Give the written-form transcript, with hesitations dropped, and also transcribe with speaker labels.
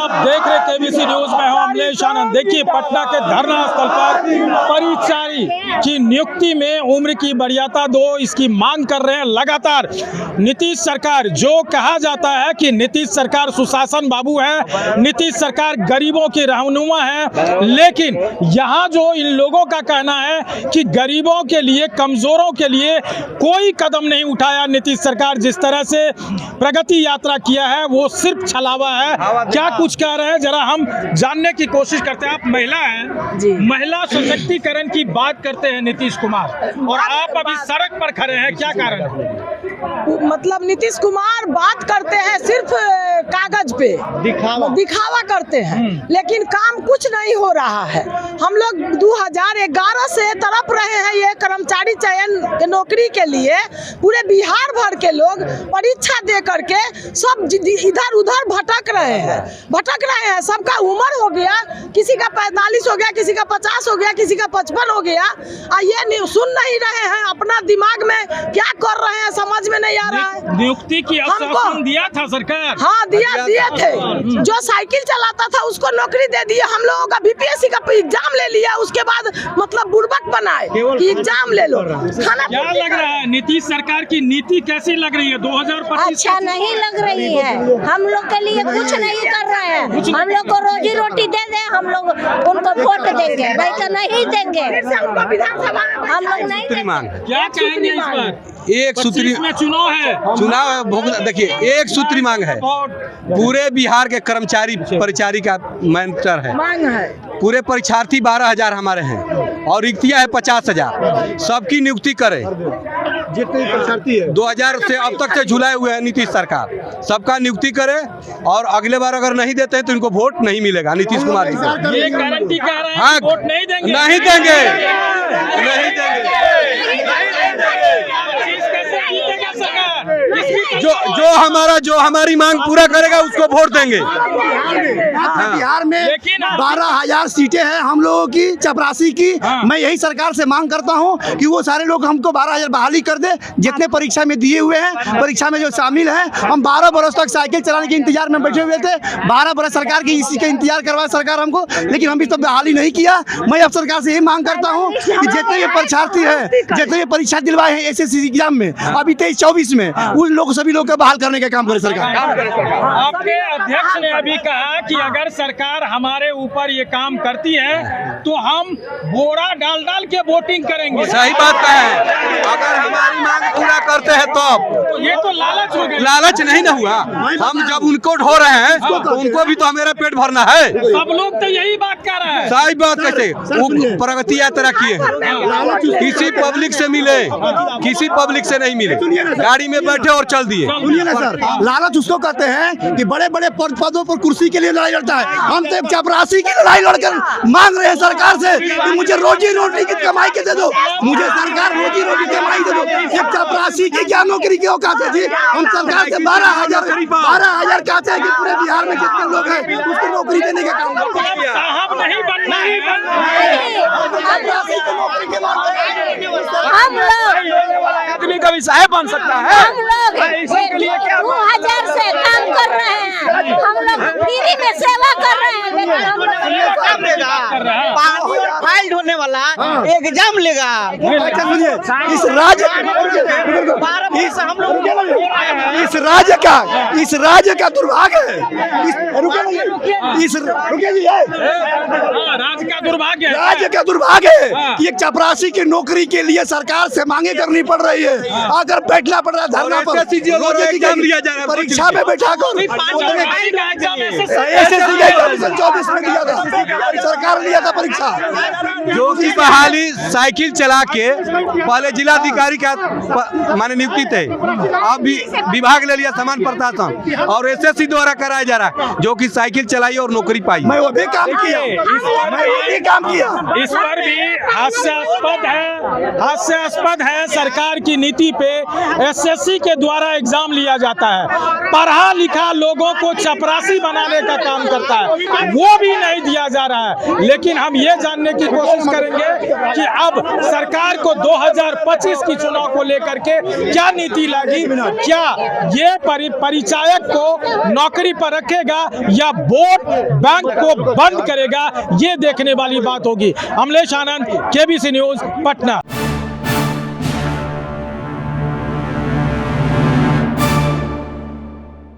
Speaker 1: आप देख रहे केबीसी न्यूज में हूं अमलेश आनंद। देखिए पटना के धरना स्थल पर परिचारी की नियुक्ति में उम्र की वरीयता दो, इसकी मांग कर रहे हैं लगातार नीतीश सरकार। जो कहा जाता है कि नीतीश सरकार सुशासन बाबू है, नीतीश सरकार गरीबों की रहनुमा है, लेकिन यहाँ जो इन लोगों का कहना है कि गरीबों के लिए, कमजोरों के लिए कोई कदम नहीं उठाया नीतीश सरकार। जिस तरह से प्रगति यात्रा किया है वो सिर्फ छलावा है। क्या कुछ कह रहे हैं जरा हम जानने की कोशिश करते हैं। आप महिला हैं जी, महिला सशक्तिकरण की बात करते हैं नीतीश कुमार, और आप अभी सड़क पर खड़े हैं, क्या कारण है?
Speaker 2: मतलब नीतीश कुमार बात करते हैं सिर्फ कागज पे, दिखावा करते हैं, लेकिन काम कुछ नहीं हो रहा है। हम लोग 2011 से तड़प रहे हैं ये कर्मचारी चयन के नौकरी के लिए। पूरे बिहार भर के लोग परीक्षा दे करके सब इधर उधर भटक रहे हैं। सबका उम्र हो गया, किसी का 45 हो गया, किसी का 50 हो गया, किसी का 55 हो गया। ये सुन नहीं रहे हैं, अपना दिमाग में क्या कर रहे हैं समझ में नहीं आ रहा है।
Speaker 1: नियुक्ति की आश्वासन दिया था सरकार।
Speaker 2: हाँ दिए थे। जो साइकिल चलाता था उसको नौकरी दे दी। हम लोगों का बीपीएससी का एग्जाम ले लिया, उसके बाद मतलब बुड़बक बनाए कि एग्जाम ले लो।
Speaker 1: क्या लग रहा है नीतीश सरकार की नीति कैसी लग रही है 2025?
Speaker 3: अच्छा नहीं लग रही है। हम लोग के लिए कुछ नहीं कर रहे हैं। हम लोग को रोजी रोटी दे दे, हम लोग उनको वोट देंगे, नहीं तो नहीं देंगे। हम लोग नहीं देंगे।
Speaker 1: क्या कहेंगे इस पर?
Speaker 4: एक सूत्री
Speaker 1: में चुनाव है,
Speaker 4: देखिए एक सूत्री मांग है। पूरे बिहार के कर्मचारी परिचारी का मेंटर है,
Speaker 2: मांग है।
Speaker 4: पूरे परीक्षार्थी 12,000 हमारे हैं और रिक्तियां है 50,000। सबकी नियुक्ति करे।
Speaker 5: जितने परीक्षार्थी है
Speaker 4: 2000 से अब तक से झुलाए हुए हैं नीतीश सरकार, सबका नियुक्ति करे। और अगले बार अगर नहीं देते हैं तो इनको वोट नहीं मिलेगा नीतीश कुमार जी को।
Speaker 1: ये गारंटी कह रहे हैं
Speaker 4: हाँ,
Speaker 1: वोट नहीं देंगे।
Speaker 4: नहीं देंगे, नहीं देंगे। जो हमारी मांग पूरा करेगा उसको वोट देंगे।
Speaker 5: बिहार में 12,000 सीटें हैं हम लोगों की, चपरासी की। मैं यही सरकार से मांग करता हूं कि वो सारे लोग हमको 12,000 बहाली कर दे, जितने परीक्षा में दिए हुए हैं, परीक्षा में जो शामिल हैं। हम 12 बरस तक साइकिल चलाने के इंतजार में बैठे हुए थे। 12 बरस सरकार की इसी का इंतजार करवाया सरकार हमको, लेकिन हम इस तो बहाली नहीं किया। मैं अब सरकार से यही मांग करता हूँ कि जितने ये परीक्षार्थी हैं, जितने ये परीक्षा दिलवाए हैं SSC एग्जाम में अभी 23-24 में, उन लोग सभी लोग का बहाल करने का काम करे सरकार।
Speaker 1: आपके अध्यक्ष ने अभी कहा कि अगर सरकार हमारे ऊपर ये काम करती है तो हम बोरा डाल डाल के वोटिंग करेंगे।
Speaker 4: सही बात है। अगर हमारी मांग पूरा करते हैं तो
Speaker 1: ये तो लालच हो गया।
Speaker 4: लालच नहीं ना हुआ। हम जब उनको ढो रहे हैं तो उनको भी तो मेरा पेट भरना है।
Speaker 1: सब लोग तो यही बात कर रहे हैं।
Speaker 4: सही बात कैसे वो प्रगति यात्रा किए, किसी पब्लिक से मिले, किसी पब्लिक से नहीं मिले, गाड़ी में बैठे और चल दिए।
Speaker 5: सुनिए ना सर, लालच उसको कहते हैं कि बड़े बड़े पदों पर कुर्सी के लिए लड़ाई लड़ता है। हम तो एक चपरासी की लड़ाई लड़कर मांग रहे हैं सरकार से कि मुझे रोजी रोटी की कमाई के दे दो, मुझे सरकार रोजी रोटी कमाई दे दो। एक चपरासी की क्या नौकरी की औकात है जी? हम सरकार से 12,000 कहते हैं कि पूरे बिहार में जितने लोग हैं उसकी नौकरी देने का काम करते हैं।
Speaker 1: साहब नहीं बनना ही
Speaker 3: हम लोग
Speaker 1: आदमी का भी साहब बन सकता है।
Speaker 3: हम लोग 2000 से काम कर रहे हैं। हम लोग फ्री में सेवा कर रहे हैं, लेकिन हम लोग
Speaker 6: फाइल ढोने वाला एग्जाम लेगा।
Speaker 5: इस राज्य का दुर्भाग्य है। राज्य का दुर्भाग्य है कि एक चपरासी की नौकरी के लिए सरकार से मांगे करनी पड़ रही है। अगर बैठना पड़ रहा है धरना पर, परीक्षा में बैठा कर SSC का 24 में दिया था, सरकार लिया था परीक्षा।
Speaker 4: जो की बहाली साइकिल चला के पहले जिलाधिकारी का माने नियुक्ति थे, अब भी विभाग ले लिया समान प्रशासन और SSC द्वारा कराया जा रहा है, जो कि साइकिल चलाई और नौकरी पाई।
Speaker 5: मैं वो भी काम किया।
Speaker 1: इस पर भी हास्यास्पद है सरकार की नीति पे। SSC के द्वारा एग्जाम लिया जाता है, पढ़ा लिखा लोगों को चपरासी बनाने का काम करता है, वो भी नहीं दिया जा रहा है। लेकिन हम ये जानने की कोशिश करेंगे कि अब सरकार को 2025 की चुनाव को लेकर के क्या नीति लागी, क्या ये परिचायक को नौकरी पर रखेगा या वोट बैंक को बंद करेगा, ये देखने वाली बात होगी। अमलेश आनंद, केबीसी न्यूज, पटना।